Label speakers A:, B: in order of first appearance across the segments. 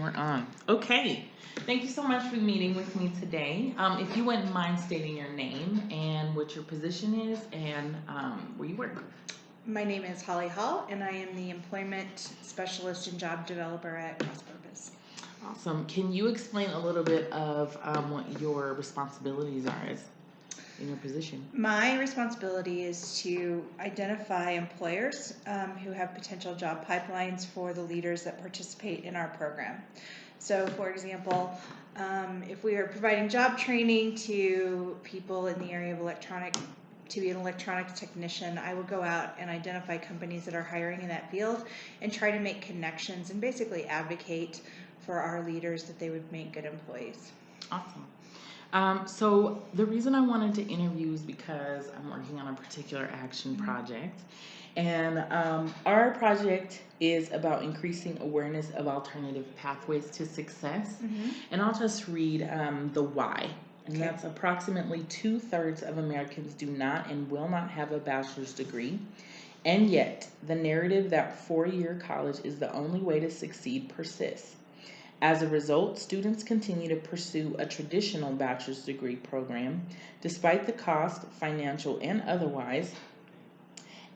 A: We're on. Okay. Thank you so much for meeting with me today. If you wouldn't mind stating your name and what your position is and where you work.
B: My name is Holly Hall, and I am the Employment Specialist and Job Developer at CrossPurpose.
A: Awesome. Can you explain a little bit of what your responsibilities are in your position?
B: My responsibility is to identify employers who have potential job pipelines for the leaders that participate in our program. So, for example, if we are providing job training to people in the area of to be an electronics technician, I will go out and identify companies that are hiring in that field and try to make connections and basically advocate for our leaders that they would make good employees.
A: Awesome. So the reason I wanted to interview is because I'm working on a particular action project. And our project is about increasing awareness of alternative pathways to success. And I'll just read the why. And that's approximately 2/3 of Americans do not and will not have a bachelor's degree. And yet, the narrative that four-year college is the only way to succeed persists. As a result, students continue to pursue a traditional bachelor's degree program, despite the cost, financial and otherwise,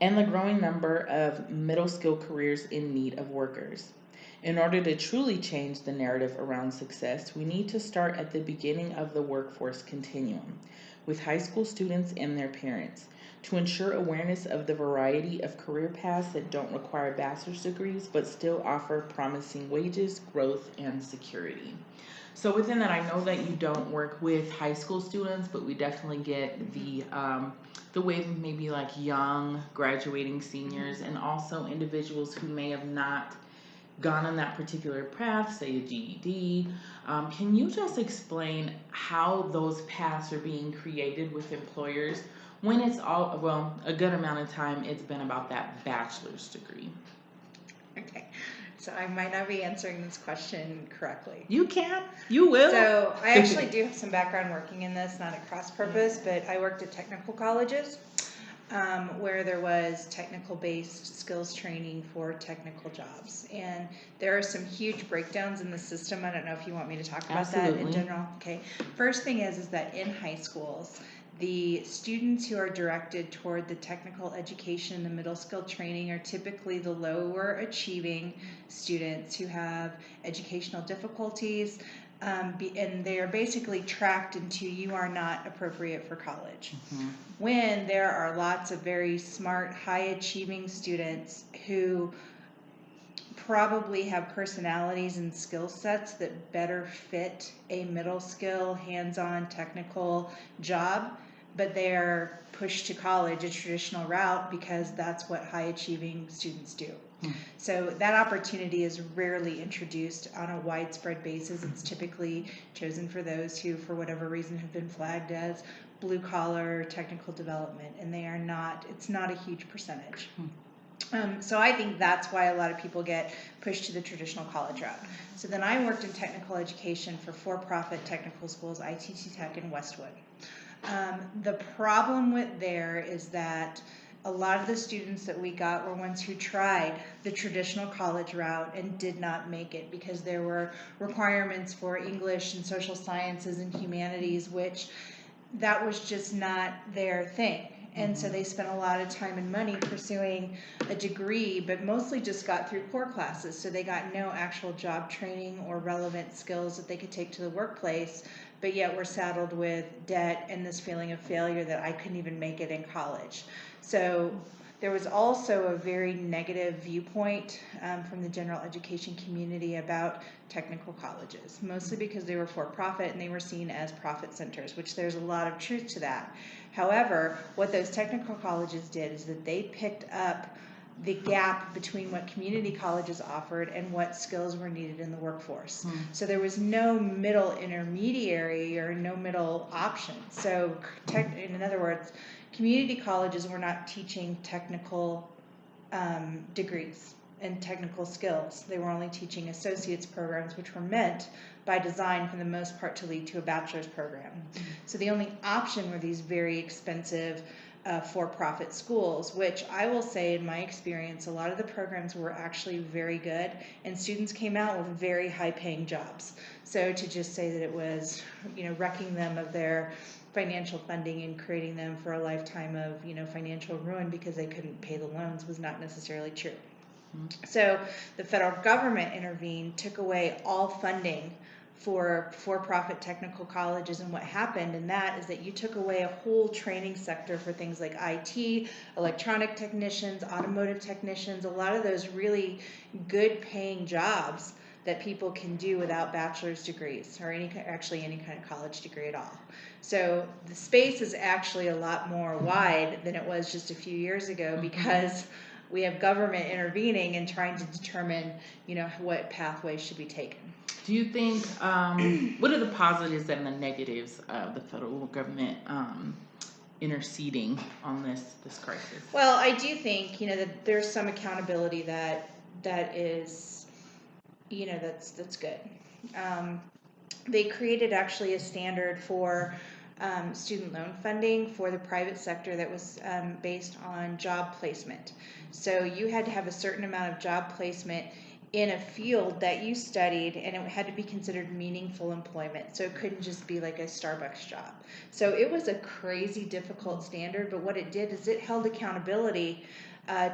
A: and the growing number of middle skill careers in need of workers. In order to truly change the narrative around success, we need to start at the beginning of the workforce continuum, with high school students and their parents, to ensure awareness of the variety of career paths that don't require bachelor's degrees but still offer promising wages, growth, and security. So within that, I know that you don't work with high school students, but we definitely get the wave of maybe like young graduating seniors and also individuals who may have not gone on that particular path, say a GED. Can you just explain how those paths are being created with employers when it's a good amount of time it's been about that bachelor's degree?
B: Okay, so I might not be answering this question correctly.
A: You can. You will.
B: So I actually do have some background working in this, not at CrossPurpose, but I worked at technical colleges where there was technical-based skills training for technical jobs. And there are some huge breakdowns in the system. I don't know if you want me to talk about that in general. Okay. First thing is that in high schools, the students who are directed toward the technical education, the middle skill training, are typically the lower achieving students who have educational difficulties, and they are basically tracked into you are not appropriate for college. When there are lots of very smart, high achieving students who probably have personalities and skill sets that better fit a middle skill, hands-on technical job, but they are pushed to college, a traditional route, because that's what high achieving students do. So that opportunity is rarely introduced on a widespread basis. It's typically chosen for those who, for whatever reason, have been flagged as blue collar technical development, and it's not a huge percentage. So I think that's why a lot of people get pushed to the traditional college route. So then I worked in technical education for-profit technical schools, ITT Tech in Westwood. The problem with there is that a lot of the students that we got were ones who tried the traditional college route and did not make it because there were requirements for English and social sciences and humanities, which that was just not their thing. And so they spent a lot of time and money pursuing a degree, but mostly just got through core classes. So they got no actual job training or relevant skills that they could take to the workplace, but yet were saddled with debt and this feeling of failure that I couldn't even make it in college. So there was also a very negative viewpoint from the general education community about technical colleges, mostly because they were for-profit and they were seen as profit centers, which there's a lot of truth to that. However, what those technical colleges did is that they picked up the gap between what community colleges offered and what skills were needed in the workforce. So there was no middle intermediary or no middle option. So in other words, community colleges were not teaching technical degrees and technical skills. They were only teaching associate's programs, which were meant by design for the most part to lead to a bachelor's program. So the only option were these very expensive for-profit schools, which I will say in my experience, a lot of the programs were actually very good, and students came out with very high-paying jobs. So to just say that it was, wrecking them of their financial funding and creating them for a lifetime of, financial ruin because they couldn't pay the loans was not necessarily true. So the federal government intervened, took away all funding for-profit technical colleges, and what happened in that is that you took away a whole training sector for things like IT, electronic technicians, automotive technicians, a lot of those really good paying jobs that people can do without bachelor's degrees or any kind of college degree at all. So the space is actually a lot more wide than it was just a few years ago because we have government intervening and trying to determine, what pathways should be taken.
A: Do you think, what are the positives and the negatives of the federal government interceding on this crisis?
B: Well, I do think, that there's some accountability that is, that's good. They created actually a standard for student loan funding for the private sector that was based on job placement. So you had to have a certain amount of job placement in a field that you studied, and it had to be considered meaningful employment. So it couldn't just be like a Starbucks job. So it was a crazy difficult standard, but what it did is it held accountability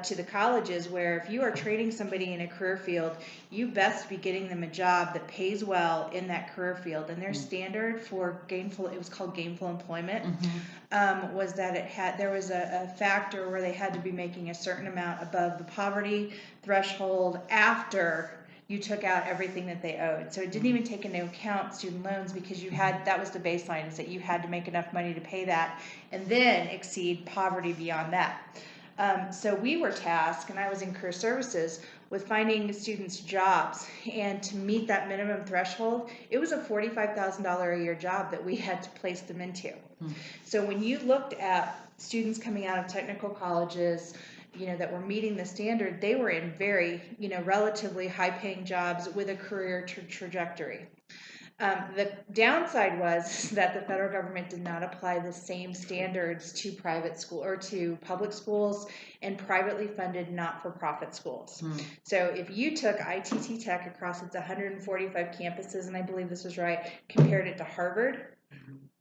B: to the colleges, where if you are training somebody in a career field, you best be getting them a job that pays well in that career field. And their standard for it was called gainful employment, was that there was a factor where they had to be making a certain amount above the poverty threshold after you took out everything that they owed. So it didn't even take into account student loans, because that was the baseline, is that you had to make enough money to pay that and then exceed poverty beyond that. So we were tasked, and I was in career services, with finding students jobs, and to meet that minimum threshold, it was a $45,000 a year job that we had to place them into. So when you looked at students coming out of technical colleges, that were meeting the standard, they were in very, relatively high-paying jobs with a career trajectory. The downside was that the federal government did not apply the same standards to private school or to public schools and privately funded not-for-profit schools. So if you took ITT Tech across its 145 campuses, and I believe this was right, compared it to Harvard,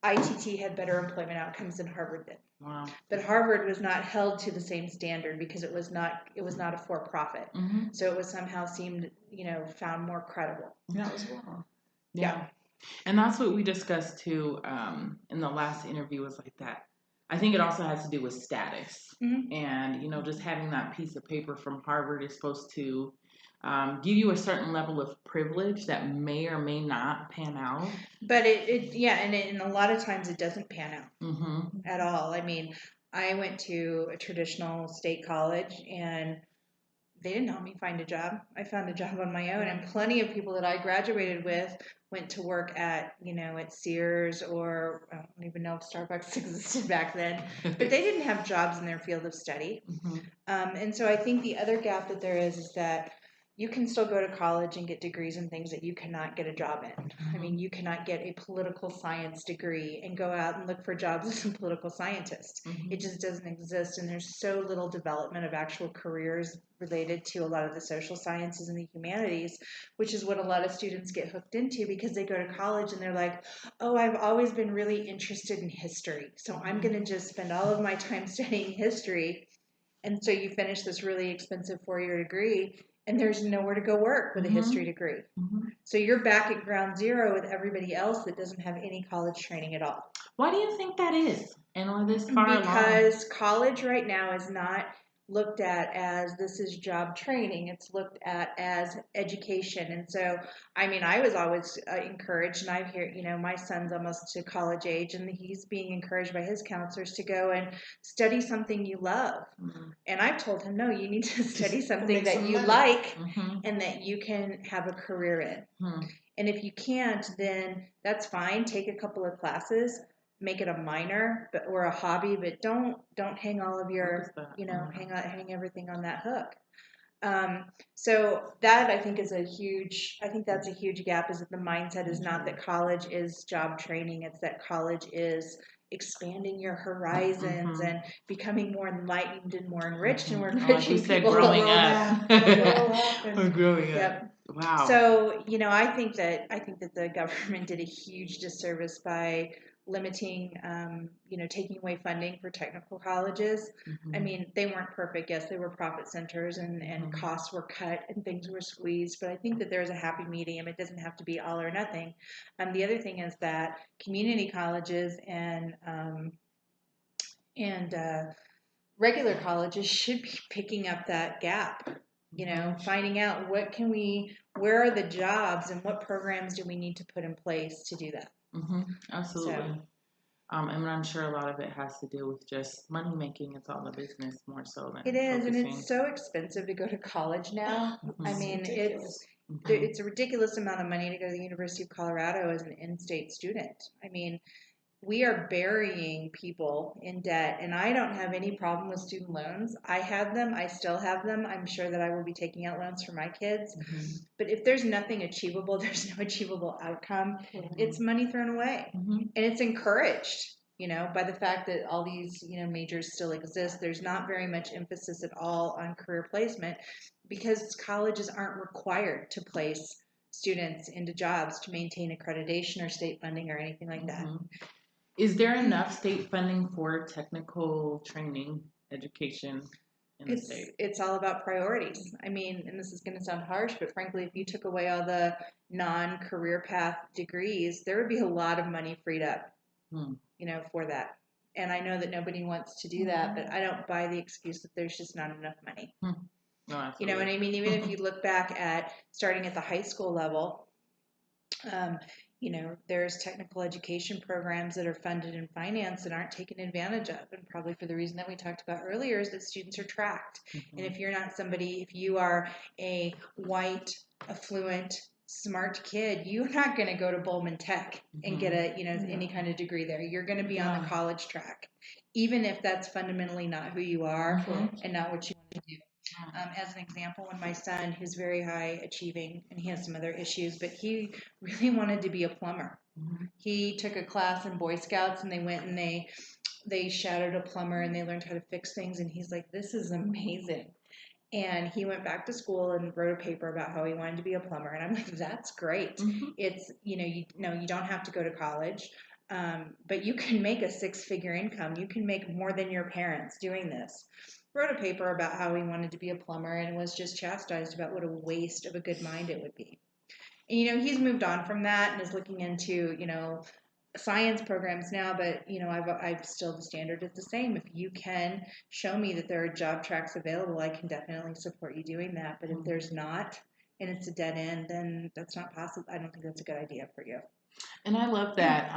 B: ITT had better employment outcomes than Harvard did.
A: Wow.
B: But Harvard was not held to the same standard because it was not a for-profit. So it was somehow found more credible.
A: That was wrong. Yeah. And that's what we discussed too in the last interview, was like that. I think it also has to do with status. And, just having that piece of paper from Harvard is supposed to give you a certain level of privilege that may or may not pan out.
B: But and a lot of times it doesn't pan out at all. I mean, I went to a traditional state college, and they didn't help me find a job. I found a job on my own, and plenty of people that I graduated with went to work at, at Sears, or I don't even know if Starbucks existed back then, but they didn't have jobs in their field of study. And so I think the other gap that there is that you can still go to college and get degrees in things that you cannot get a job in. I mean, you cannot get a political science degree and go out and look for jobs as a political scientist. It just doesn't exist, and there's so little development of actual careers related to a lot of the social sciences and the humanities, which is what a lot of students get hooked into, because they go to college and they're like, oh, I've always been really interested in history, so I'm going to just spend all of my time studying history. And so you finish this really expensive 4-year degree, and there's nowhere to go work with a history degree. So you're back at ground zero with everybody else that doesn't have any college training at all.
A: Why do you think that is? And are this far along?
B: Because college right now is not looked at as this is job training. It's looked at as education. And so, I mean, I was always encouraged, and I hear, my son's almost to college age, and he's being encouraged by his counselors to go and study something you love. And I've told him, no, you need to study something that you like and that you can have a career in. And if you can't, then that's fine. Take a couple of classes, make it a minor or a hobby, but don't hang all of your, hang everything on that hook. So that I think that's a huge gap, is that the mindset is not that college is job training. It's that college is expanding your horizons and becoming more enlightened and more enriched, and we're
A: Like you
B: enriching
A: said,
B: people
A: growing
B: to
A: up.
B: grow up
A: Or growing
B: yep.
A: up. Wow.
B: So, I think that the government did a huge disservice by limiting, taking away funding for technical colleges. I mean, they weren't perfect. Yes, they were profit centers, and costs were cut and things were squeezed. But I think that there's a happy medium. It doesn't have to be all or nothing. The other thing is that community colleges and regular colleges should be picking up that gap. Finding out where are the jobs and what programs do we need to put in place to do that.
A: Absolutely. So, and I'm sure a lot of it has to do with just money making. It's all a business more so than
B: it is,
A: focusing.
B: and it's so expensive to go to college now. I mean, it's a ridiculous amount of money to go to the University of Colorado as an in-state student. I mean, we are burying people in debt, and I don't have any problem with student loans. I had them. I still have them. I'm sure that I will be taking out loans for my kids. But if there's nothing achievable, there's no achievable outcome. It's money thrown away. And it's encouraged, by the fact that all these, majors still exist. There's not very much emphasis at all on career placement because colleges aren't required to place students into jobs to maintain accreditation or state funding or anything like that.
A: Is there enough state funding for technical training education in the state?
B: It's all about priorities. I mean, and this is going to sound harsh, but frankly, if you took away all the non-career path degrees, there would be a lot of money freed up, for that. And I know that nobody wants to do that, but I don't buy the excuse that there's just not enough money.
A: No, absolutely.
B: You know what I mean? Even if you look back at starting at the high school level, there's technical education programs that are funded and financed that aren't taken advantage of. And probably for the reason that we talked about earlier is that students are tracked. And if you are a white, affluent, smart kid, you're not going to go to Bowman Tech and get any kind of degree there. You're going to be on the college track, even if that's fundamentally not who you are and not what you want to do. As an example, when my son, who's very high achieving, and he has some other issues, but he really wanted to be a plumber. He took a class in Boy Scouts, and they went and they shadowed a plumber, and they learned how to fix things, and he's like, this is amazing. And he went back to school and wrote a paper about how he wanted to be a plumber, and I'm like, that's great. It's, you don't have to go to college. But you can make a 6-figure income. You can make more than your parents doing this. Wrote a paper about how he wanted to be a plumber and was just chastised about what a waste of a good mind it would be. And, he's moved on from that and is looking into, science programs now, but, I've still, the standard is the same. If you can show me that there are job tracks available, I can definitely support you doing that. But if there's not, and it's a dead end, then that's not possible. I don't think that's a good idea for you.
A: And I love that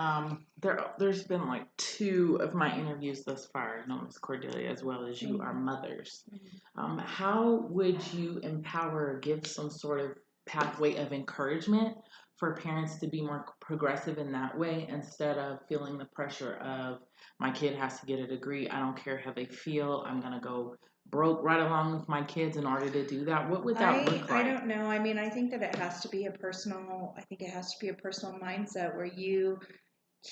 A: there's been like 2 of my interviews thus far, Miss Cordelia, as well as you, are mothers. How would you empower, give some sort of pathway of encouragement for parents to be more progressive in that way instead of feeling the pressure of my kid has to get a degree. I don't care how they feel. I'm going to go broke right along with my kids in order to do that. What would that look like?
B: I don't know. I mean, I think that it has to be a personal mindset where you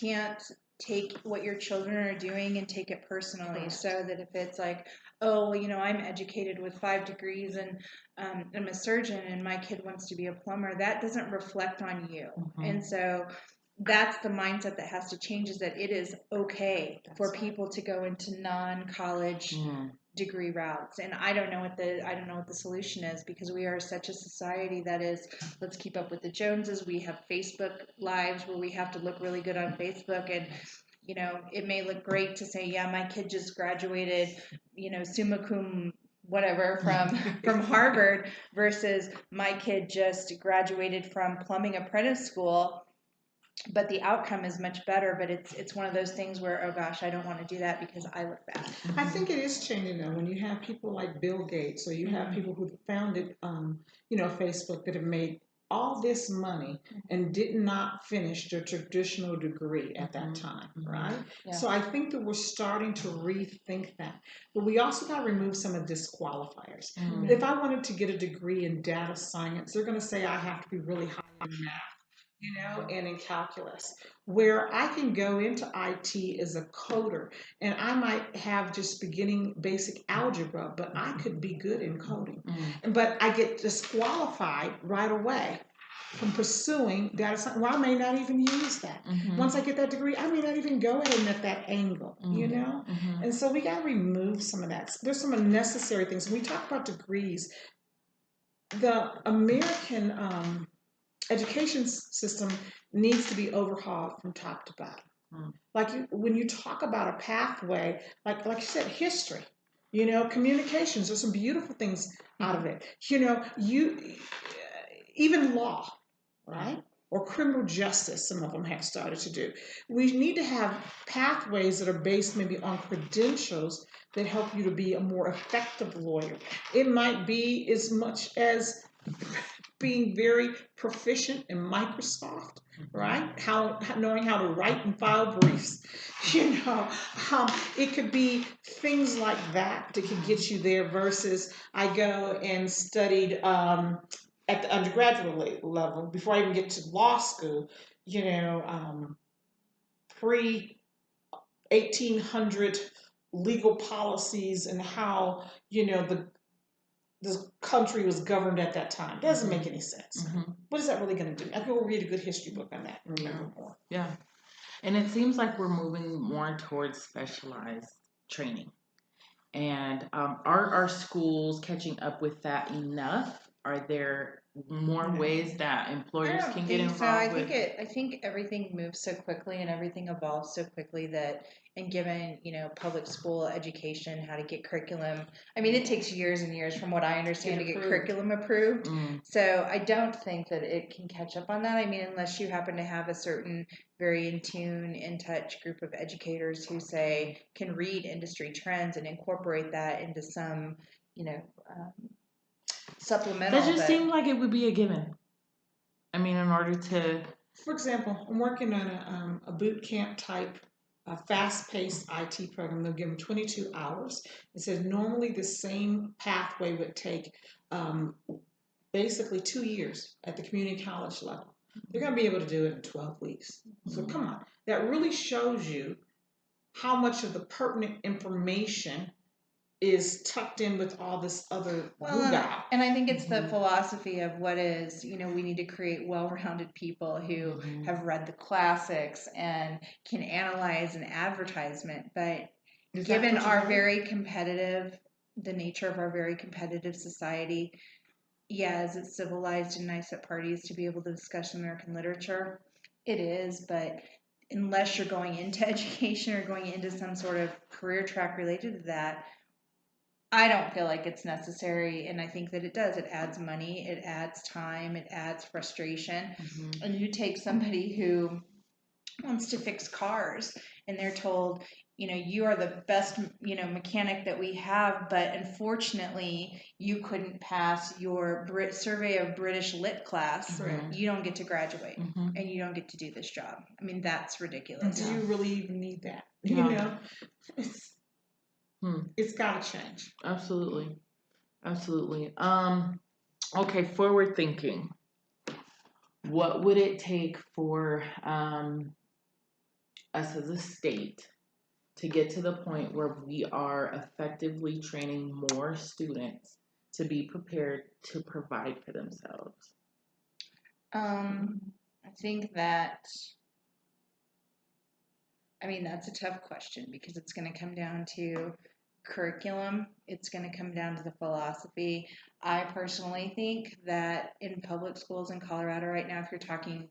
B: can't take what your children are doing and take it personally. So that if it's like, oh, I'm educated with 5 degrees and I'm a surgeon and my kid wants to be a plumber, that doesn't reflect on you. And so that's the mindset that has to change, is that it is okay for people to go into non-college degree routes. And I don't know what the solution is, because we are such a society that is, let's keep up with the Joneses. We have Facebook lives where we have to look really good on Facebook, and it may look great to say, yeah, my kid just graduated, summa cum whatever from Harvard, versus my kid just graduated from plumbing apprentice school, but the outcome is much better. But it's one of those things where, oh gosh, I don't want to do that because I look bad.
C: I think it is changing though, when you have people like Bill Gates, or you have people who founded Facebook, that have made all this money and did not finish their traditional degree at that time, right? Yeah. So I think that we're starting to rethink that. But we also got to remove some of the disqualifiers. If I wanted to get a degree in data science, they're going to say I have to be really high in math and in calculus, where I can go into IT as a coder and I might have just beginning basic algebra, but I could be good in coding. But I get disqualified right away from pursuing data science. Well, I may not even use that. Once I get that degree, I may not even go at it at that angle. And so we got to remove some of that. There's some unnecessary things. When we talk about degrees, the American education system needs to be overhauled from top to bottom. When you talk about a pathway, like you said, history, communications. There's some beautiful things out of it. You even law, right? Or criminal justice, some of them have started to do. We need to have pathways that are based maybe on credentials that help you to be a more effective lawyer. It might be as much as being very proficient in Microsoft, right? Knowing how to write and file briefs. It could be things like that could get you there versus I go and studied at the undergraduate level before I even get to law school, pre 1800 legal policies and how, the country was governed at that time. It doesn't make any sense. What is that really going to do? I can go read a good history book on that and remember more.
A: Yeah. And it seems like we're moving more towards specialized training. And are our schools catching up with that enough? Are there more ways that employers can get involved with?
B: I think everything moves so quickly and everything evolves so quickly that, and given, public school education, how to get curriculum. I mean, it takes years and years from what I understand to get curriculum approved. So I don't think that it can catch up on that. I mean, unless you happen to have a certain very in tune, in touch group of educators who can read industry trends and incorporate that into some, supplemental.
A: That just seemed like it would be a given. I mean, in order to...
C: For example, I'm working on a boot camp type, fast-paced IT program. They'll give them 22 hours. It says normally the same pathway would take basically 2 years at the community college level. They're going to be able to do it in 12 weeks. So come on. That really shows you how much of the pertinent information is tucked in with all this other
B: and I think it's the philosophy of what is, we need to create well-rounded people who have read the classics and can analyze an advertisement. But given our the nature of our very competitive society, is it civilized and nice at parties to be able to discuss American literature? It is, but unless you're going into education or going into some sort of career track related to that, I don't feel like it's necessary, and I think that it does. It adds money, it adds time, it adds frustration. And you take somebody who wants to fix cars, and they're told, you are the best, mechanic that we have, but unfortunately, you couldn't pass your survey of British lit class. You don't get to graduate, and you don't get to do this job. I mean, that's ridiculous.
C: Do you really even need that? It's got to change.
A: Absolutely. Okay, forward thinking. What would it take for us as a state to get to the point where we are effectively training more students to be prepared to provide for themselves?
B: I think that, that's a tough question because it's going to come down to curriculum. It's going to come down to the philosophy. I personally think that in public schools in Colorado right now, if you're talking,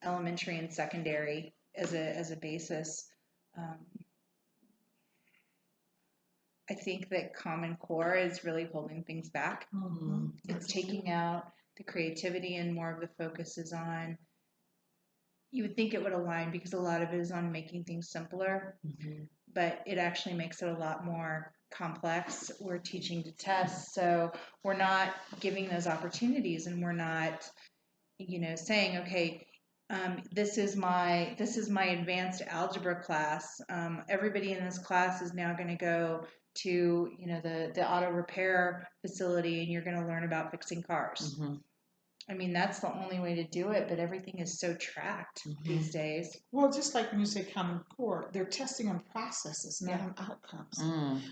B: elementary and secondary as a basis, I think that Common Core is really holding things back. It's taking out the creativity, and more of the focus is on, you would think it would align because a lot of it is on making things simpler, but it actually makes it a lot more complex. We're teaching to test, so we're not giving those opportunities, and we're not, saying, okay, this is my advanced algebra class. Everybody in this class is now going to go to the auto repair facility, and you're going to learn about fixing cars. I mean, that's the only way to do it, but everything is so tracked these days.
C: Well, just like when you say Common Core, they're testing on processes, not on outcomes.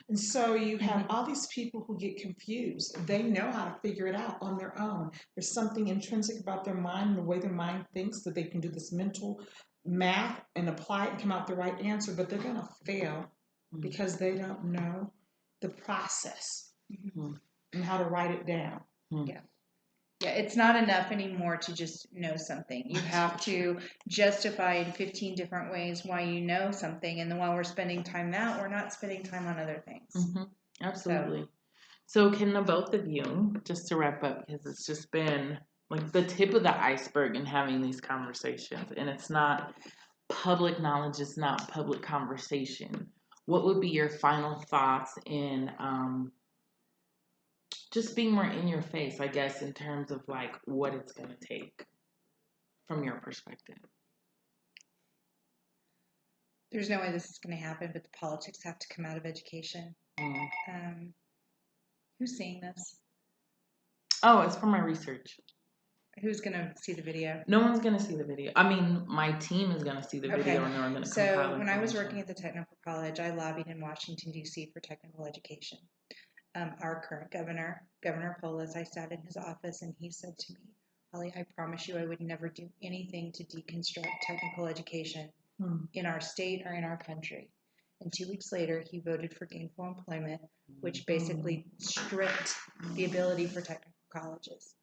C: And so you have all these people who get confused. They know how to figure it out on their own. There's something intrinsic about their mind and the way their mind thinks that they can do this mental math and apply it and come out the right answer, but they're going to fail because they don't know the process and how to write it down.
B: Yeah. Yeah, it's not enough anymore to just know something. You have to justify in 15 different ways why you know something. And then while we're spending time that, we're not spending time on other things.
A: Absolutely. So can the both of you, just to wrap up, because it's just been like the tip of the iceberg in having these conversations, and it's not public knowledge, it's not public conversation. What would be your final thoughts in just being more in your face, I guess, in terms of like what it's going to take from your perspective?
B: There's no way this is going to happen, but the politics have to come out of education. Who's seeing this?
A: Oh, it's from my research.
B: Who's going to see the video?
A: No one's going to see the video. I mean, my team is going to see the video and they're going to compile
B: So when I was working at the technical college, I lobbied in Washington, D.C. for technical education. Our current governor, Governor Polis, I sat in his office and he said to me, Holly, I promise you I would never do anything to deconstruct technical education in our state or in our country. And 2 weeks later, he voted for gainful employment, which basically stripped the ability for technical colleges.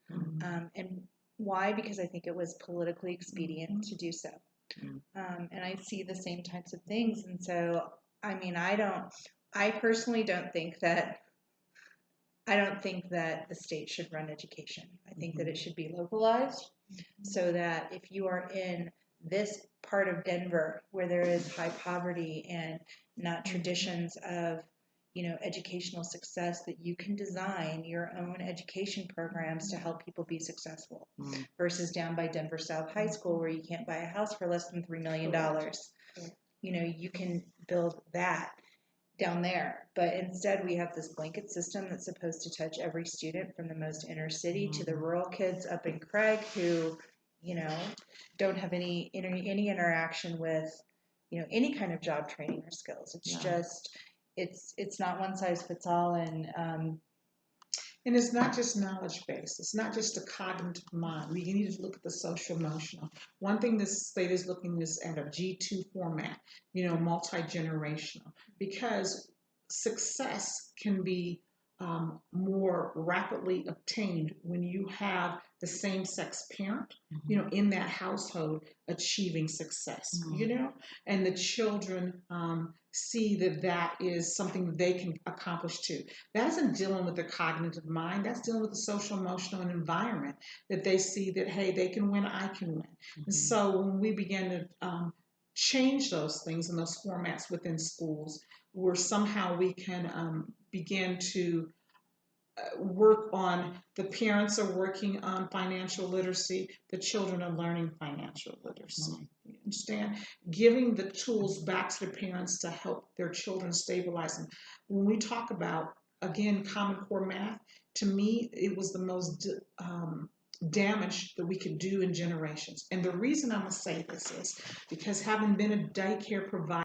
B: And why? Because I think it was politically expedient to do so. And I see the same types of things. And so, I mean, I personally don't think that the state should run education. I think that it should be localized so that if you are in this part of Denver where there is high poverty and not traditions of, educational success, that you can design your own education programs to help people be successful versus down by Denver South High School where you can't buy a house for less than $3 million. You can build that down there, but instead we have this blanket system that's supposed to touch every student from the most inner city to the rural kids up in Craig who, don't have any interaction with, any kind of job training or skills. It's just, it's not one size fits all, and
C: it's not just knowledge based. It's not just a cognitive mind. We need to look at the social emotional. One thing this state is looking is at a G2 format, multi-generational, because success can be more rapidly obtained when you have the same sex parent, in that household achieving success, and the children see that is something that they can accomplish too. That isn't dealing with the cognitive mind. That's dealing with the social, emotional, and environment that they see that, hey, they can win, I can win. And so when we begin to change those things and those formats within schools, where somehow we can begin to work on, the parents are working on financial literacy, the children are learning financial literacy. You understand? Giving the tools back to the parents to help their children stabilize them. When we talk about, again, Common Core math, to me, it was the most damage that we could do in generations. And the reason I'm going to say this is because having been a daycare provider,